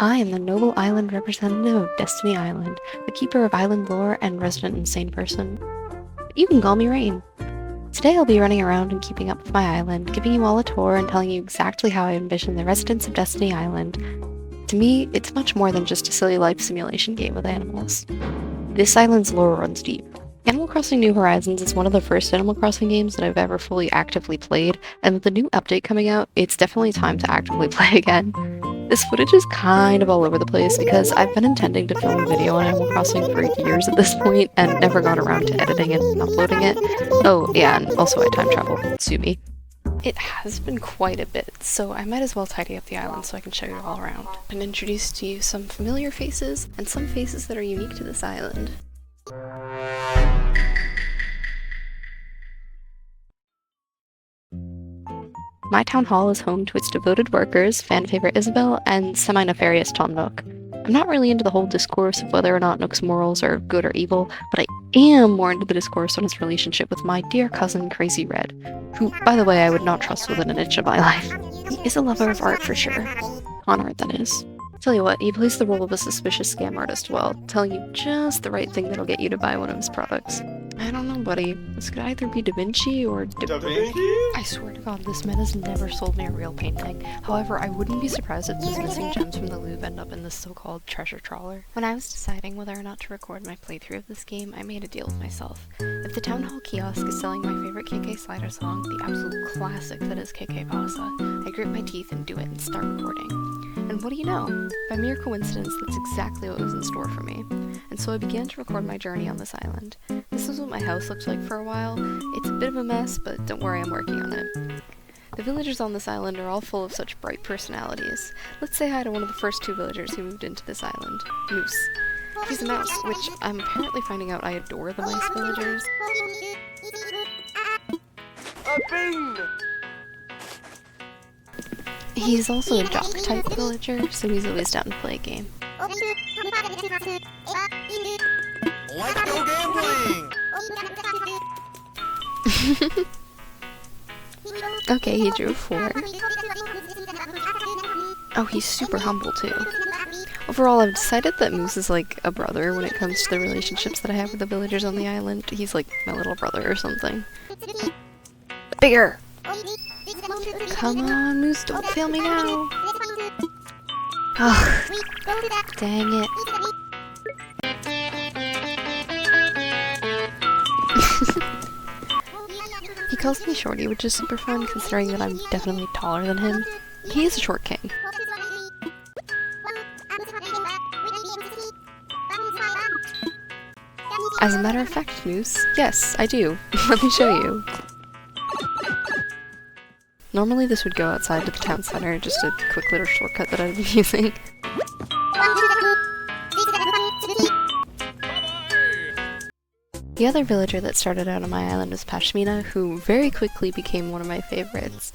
I am the noble island representative of Destiny Island, the keeper of island lore and resident insane person. You can call me Rain. Today I'll be running around and keeping up with my island, giving you all a tour and telling you exactly how I envision the residents of Destiny Island. To me, it's much more than just a silly life simulation game with animals. This island's lore runs deep. Animal Crossing New Horizons is one of the first Animal Crossing games that I've ever fully actively played, and with the new update coming out, it's definitely time to actively play again. This footage is kind of all over the place because I've been intending to film a video on Animal Crossing for years at this point and never got around to editing it and uploading it. Oh yeah, and also I time traveled. Sue me. It has been quite a bit, so I might as well tidy up the island so I can show you all around and introduce to you some familiar faces and some faces that are unique to this island. My town hall is home to its devoted workers, fan favorite Isabelle, and semi-nefarious Tom Nook. I'm not really into the whole discourse of whether or not Nook's morals are good or evil, but I am more into the discourse on his relationship with my dear cousin Crazy Red, who, by the way, I would not trust within an inch of my life. He is a lover of art for sure. On art, that is. Tell you what, he plays the role of a suspicious scam artist while telling you just the right thing that'll get you to buy one of his products. I don't know, buddy. This could either be Da Vinci or Da Vinci? I swear to God, this man has never sold me a real painting. However, I wouldn't be surprised if these missing gems from the Louvre end up in this so-called treasure trawler. When I was deciding whether or not to record my playthrough of this game, I made a deal with myself. If the town hall kiosk is selling my favorite KK Slider song, the absolute classic that is KK Pasa, I grit my teeth and do it and start recording. And what do you know? By mere coincidence, that's exactly what was in store for me. And so I began to record my journey on this island. This is what my house looked like for a while. It's a bit of a mess, but don't worry, I'm working on it. The villagers on this island are all full of such bright personalities. Let's say hi to one of the first two villagers who moved into this island, Moose. He's a mouse, which I'm apparently finding out I adore the mice villagers. A bean! He's also a jock-type villager, so he's always down to play a game. Let's go gambling! Okay, he drew 4. Oh, he's super humble too. Overall, I've decided that Moose is like a brother when it comes to the relationships that I have with the villagers on the island. He's like my little brother or something. Bigger! Come on, Moose, don't fail me now! Oh, dang it. He calls me Shorty, which is super fun considering that I'm definitely taller than him. He is a short king. As a matter of fact, Moose, yes, I do. Let me show you. Normally this would go outside to the town center, just a quick little shortcut that I've been using. The other villager that started out on my island was Pashmina, who very quickly became one of my favorites.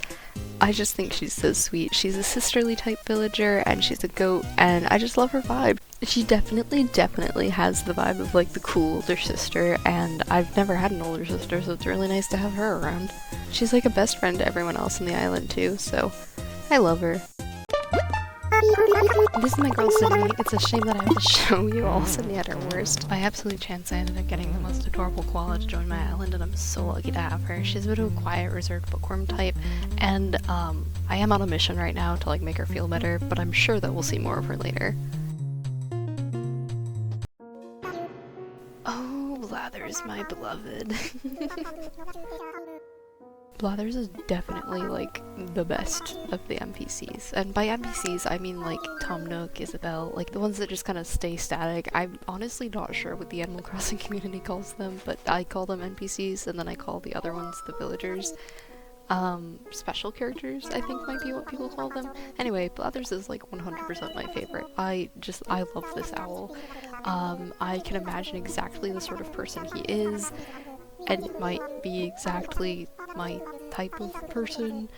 I just think she's so sweet. She's a sisterly type villager, and she's a goat, and I just love her vibe. She definitely has the vibe of like the cool older sister, and I've never had an older sister, so it's really nice to have her around. She's like a best friend to everyone else on the island too, so I love her. This is my girl Sydney. It's a shame that I have to show you all Sydney at her worst. By absolute chance, I ended up getting the most adorable koala to join my island, and I'm so lucky to have her. She's a bit of a quiet, reserved bookworm type, and I am on a mission right now to like make her feel better, but I'm sure that we'll see more of her later. Oh, Blathers, my beloved. Blathers is definitely, like, the best of the NPCs. And by NPCs, I mean, like, Tom Nook, Isabelle, like, the ones that just kind of stay static. I'm honestly not sure what the Animal Crossing community calls them, but I call them NPCs, and then I call the other ones the villagers. Special characters, I think might be what people call them. Anyway, Blathers is, like, 100% my favorite. I love this owl. I can imagine exactly the sort of person he is, and it might be exactly my type of person.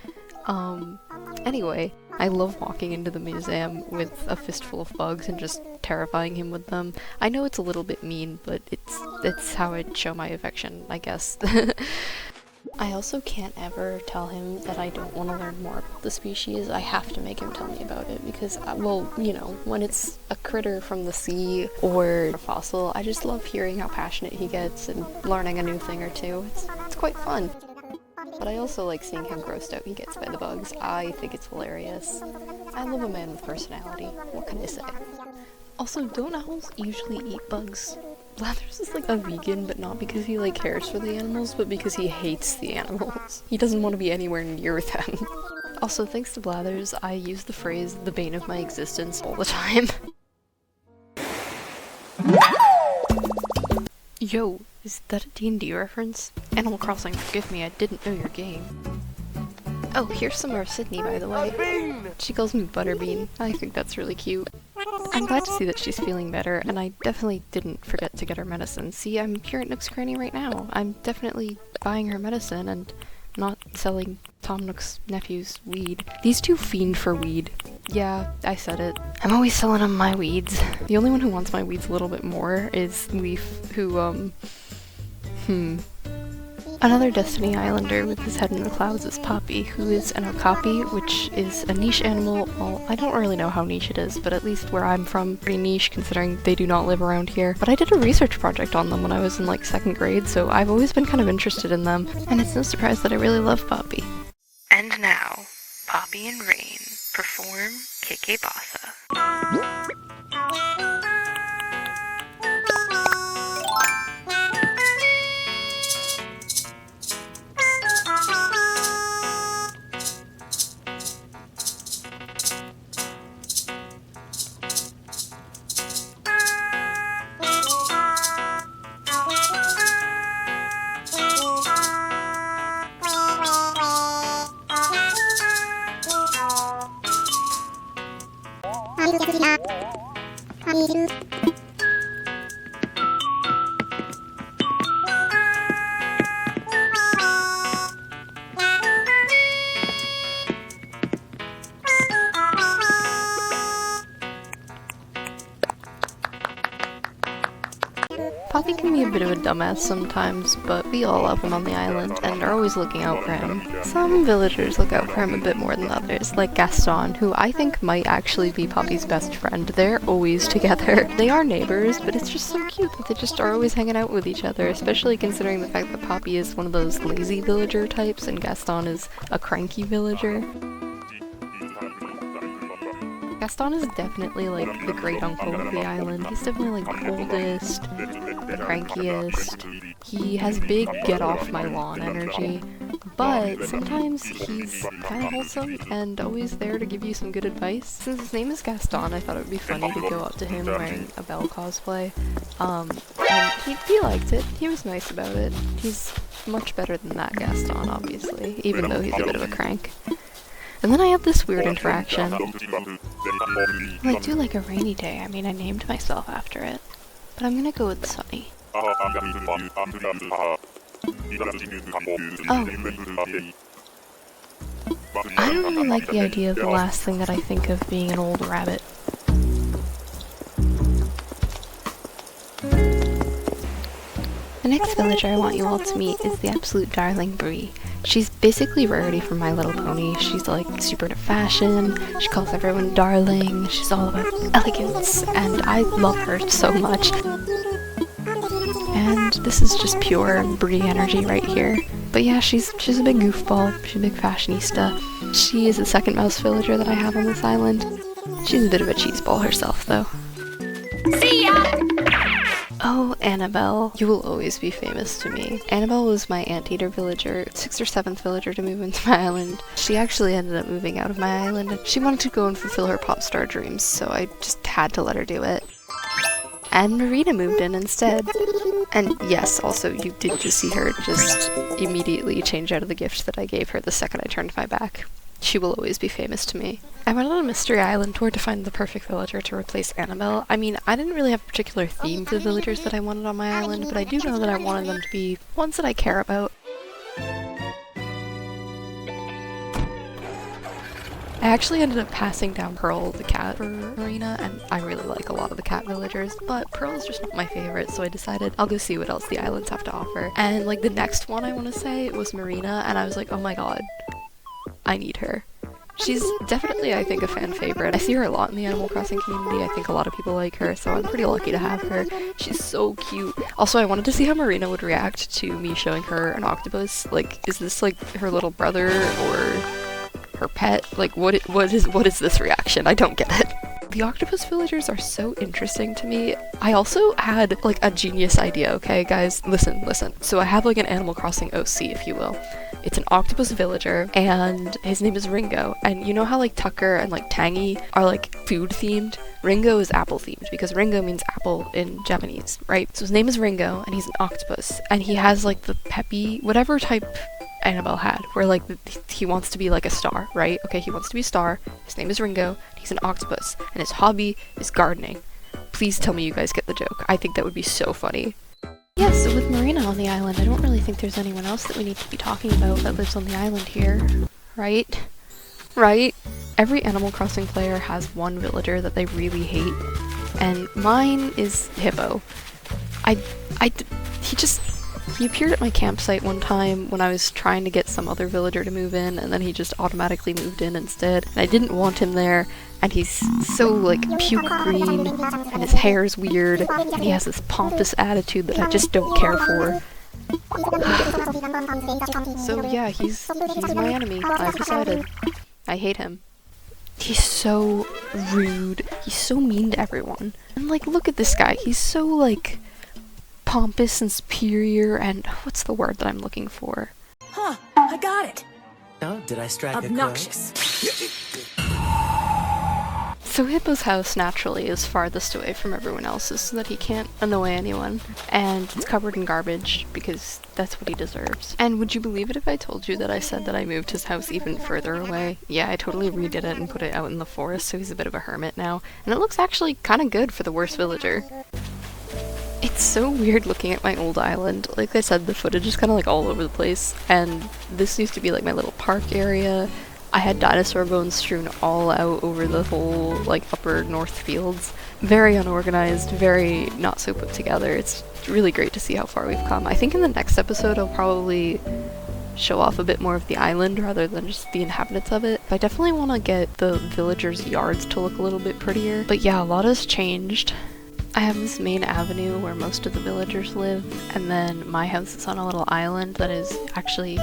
Anyway, I love walking into the museum with a fistful of bugs and just terrifying him with them. I know it's a little bit mean, but it's how I'd show my affection, I guess. I also can't ever tell him that I don't want to learn more about the species. I have to make him tell me about it because, well, you know, when it's a critter from the sea or a fossil, I just love hearing how passionate he gets and learning a new thing or two. It's quite fun. But I also like seeing how grossed out he gets by the bugs. I think it's hilarious. I love a man with personality. What can I say? Also, don't owls usually eat bugs? Blathers is like a vegan, but not because he like cares for the animals, but because he hates the animals. He doesn't want to be anywhere near them. Also, thanks to Blathers, I use the phrase "the bane of my existence" all the time. Yo, is that a D&D reference? Animal Crossing, forgive me, I didn't know your game. Oh, here's some more Sydney, by the way. She calls me Butterbean. I think that's really cute. I'm glad to see that she's feeling better, and I definitely didn't forget to get her medicine. See, I'm here at Nook's Cranny right now. I'm definitely buying her medicine and not selling Tom Nook's nephew's weed. These two fiend for weed. Yeah, I said it. I'm always selling them my weeds. The only one who wants my weeds a little bit more is Leaf, who, Another Destiny Islander with his head in the clouds is Poppy, who is an okapi, which is a niche animal. Well, I don't really know how niche it is, but at least where I'm from, pretty niche considering they do not live around here. But I did a research project on them when I was in like 2nd grade, so I've always been kind of interested in them, and it's no surprise that I really love Poppy. And now, Poppy and Rain perform KK Bassa. Poppy can be a bit of a dumbass sometimes, but we all love him on the island and are always looking out for him. Some villagers look out for him a bit more than others, like Gaston, who I think might actually be Poppy's best friend. They're always together. They are neighbors, but it's just so cute that they just are always hanging out with each other, especially considering the fact that Poppy is one of those lazy villager types and Gaston is a cranky villager. Gaston is definitely like the great uncle of the island. He's definitely like the oldest, the crankiest. He has big get off my lawn energy, but sometimes he's kind of wholesome and always there to give you some good advice. Since his name is Gaston, I thought it would be funny to go up to him wearing a Belle cosplay. And he liked it. He was nice about it. He's much better than that Gaston, obviously, even though he's a bit of a crank. And then I had this weird interaction. Well, I do like a rainy day. I mean, I named myself after it. But I'm gonna go with Sunny. Oh. I don't really like the idea of the last thing that I think of being an old rabbit. The next villager I want you all to meet is the absolute darling Bree. She's basically Rarity from My Little Pony. She's like super into fashion, she calls everyone darling, she's all about elegance, and I love her so much. And this is just pure Bree energy right here. But yeah, she's a big goofball, she's a big fashionista. She is the second mouse villager that I have on this island. She's a bit of a cheeseball herself though. See ya! Oh, Annabelle. You will always be famous to me. Annabelle was my anteater villager, 6th or 7th villager to move into my island. She actually ended up moving out of my island. She wanted to go and fulfill her pop star dreams, so I just had to let her do it. And Marina moved in instead. And yes, also, you did just see her just immediately change out of the gift that I gave her the second I turned my back. She will always be famous to me. I went on a mystery island tour to find the perfect villager to replace Annabelle. I mean, I didn't really have a particular theme for the villagers that I wanted on my island, but I do know that I wanted them to be ones that I care about. I actually ended up passing down Pearl the cat for Marina, and I really like a lot of the cat villagers, but Pearl is just not my favorite, so I decided I'll go see what else the islands have to offer. And like the next one I want to say was Marina, and I was like, oh my god, I need her. She's definitely, I think, a fan favorite. I see her a lot in the Animal Crossing community. I think a lot of people like her, so I'm pretty lucky to have her. She's so cute. Also, I wanted to see how Marina would react to me showing her an octopus. Like, is this like her little brother or her pet? Like, what is this reaction? I don't get it. The octopus villagers are so interesting to me. I also had like a genius idea, okay guys? Listen. So I have like an Animal Crossing OC, if you will. It's an octopus villager, and his name is Ringo. And you know how like Tucker and like Tangy are like food themed? Ringo is apple themed because Ringo means apple in Japanese, right? So his name is Ringo, and he's an octopus, and he has like the peppy, whatever type Annabelle had, where like he wants to be like a star, right? Okay, he wants to be a star. His name is Ringo. He's an octopus, and his hobby is gardening. Please tell me you guys get the joke. I think that would be so funny. Yeah, so with Marina on the island, I don't really think there's anyone else that we need to be talking about that lives on the island here, right? Right? Every Animal Crossing player has one villager that they really hate, and mine is Hippo. He appeared at my campsite one time when I was trying to get some other villager to move in, and then he just automatically moved in instead. And I didn't want him there, and he's so like puke green, and his hair's weird, and he has this pompous attitude that I just don't care for. So yeah, he's my enemy. I've decided. I hate him. He's so rude. He's so mean to everyone. And like, look at this guy. He's so like pompous and superior, and what's the word that I'm looking for? Huh, I got it. Oh, did I strike Obnoxious. So Hippo's house naturally is farthest away from everyone else's so that he can't annoy anyone, and it's covered in garbage because that's what he deserves. And would you believe it if I told you that I said that I moved his house even further away? Yeah, I totally redid it and put it out in the forest, so he's a bit of a hermit now, and it looks actually kind of good for the worst villager. It's so weird looking at my old island. Like I said, the footage is kind of like all over the place, and this used to be like my little park area. I had dinosaur bones strewn all out over the whole like upper north fields. Very unorganized, very not so put together. It's really great to see how far we've come. I think in the next episode I'll probably show off a bit more of the island rather than just the inhabitants of it. I definitely want to get the villagers' yards to look a little bit prettier. But yeah, a lot has changed. I have this main avenue where most of the villagers live, and then my house is on a little island that is actually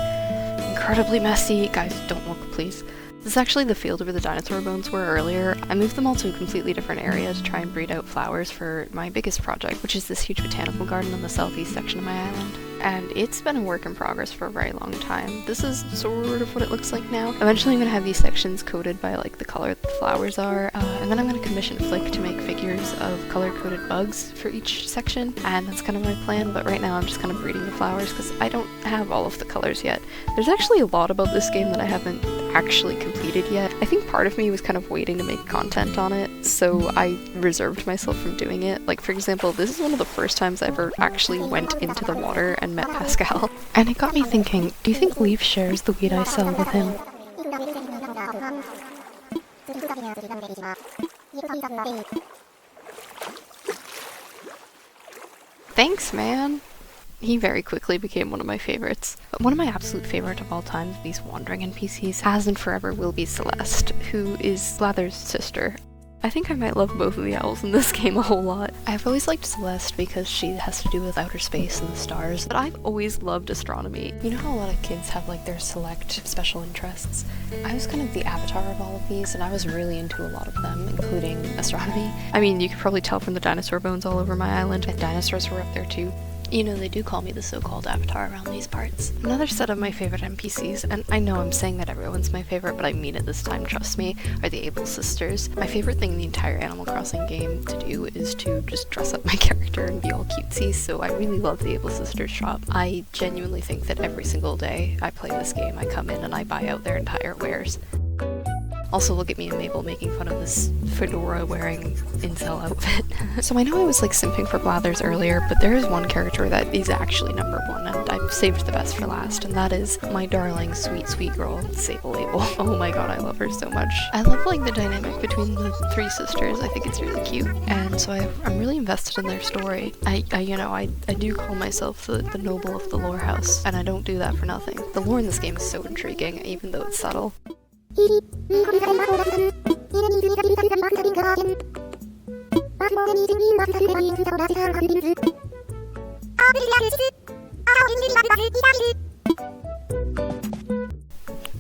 incredibly messy. Guys, don't look, please. This is actually the field where the dinosaur bones were earlier. I moved them all to a completely different area to try and breed out flowers for my biggest project, which is this huge botanical garden in the southeast section of my island. And it's been a work in progress for a very long time. This is sort of what it looks like now. Eventually I'm going to have these sections coated by like the color that the flowers are, and then I'm going to commission Flick to make figures of color-coded bugs for each section, and that's kind of my plan, but right now I'm just kind of breeding the flowers because I don't have all of the colors yet. There's actually a lot about this game that I haven't actually completed yet. I think part of me was kind of waiting to make content on it, so I reserved myself from doing it. Like, for example, this is one of the first times I ever actually went into the water and met Pascal. And it got me thinking, do you think Leaf shares the weed I sell with him? Thanks, man! He very quickly became one of my favorites. But one of my absolute favorite of all time of these wandering NPCs has and forever will be Celeste, who is Slather's sister. I think I might love both of the owls in this game a whole lot. I've always liked Celeste because she has to do with outer space and the stars, but I've always loved astronomy. You know how a lot of kids have like their select special interests? I was kind of the avatar of all of these, and I was really into a lot of them, including astronomy. I mean, you could probably tell from the dinosaur bones all over my island, and dinosaurs were up there too. You know, they do call me the so-called avatar around these parts. Another set of my favorite NPCs, and I know I'm saying that everyone's my favorite, but I mean it this time, trust me, are the Able Sisters. My favorite thing in the entire Animal Crossing game to do is to just dress up my character and be all cutesy, so I really love the Able Sisters shop. I genuinely think that every single day I play this game, I come in and I buy out their entire wares. Also, look at me and Mabel making fun of this fedora-wearing incel outfit. So I know I was like simping for Blathers earlier, but there is one character that is actually number one, and I've saved the best for last, and that is my darling, sweet, sweet girl, Sable Abel. Oh my god, I love her so much. I love like the dynamic between the three sisters. I think it's really cute, and so I'm really invested in their story. I do call myself the noble of the lore house, and I don't do that for nothing. The lore in this game is so intriguing, even though it's subtle.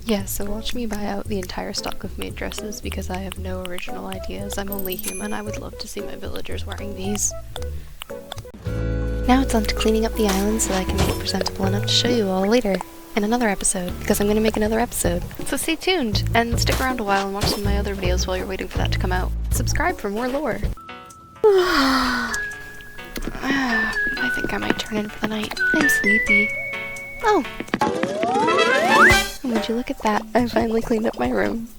Yeah, so watch me buy out the entire stock of maid dresses because I have no original ideas. I'm only human. I would love to see my villagers wearing these. Now it's on to cleaning up the island so I can make it presentable enough to show you all later in another episode, because I'm going to make another episode. So stay tuned, and stick around a while and watch some of my other videos while you're waiting for that to come out. Subscribe for more lore. I think I might turn in for the night. I'm sleepy. Oh! Would you look at that? I finally cleaned up my room.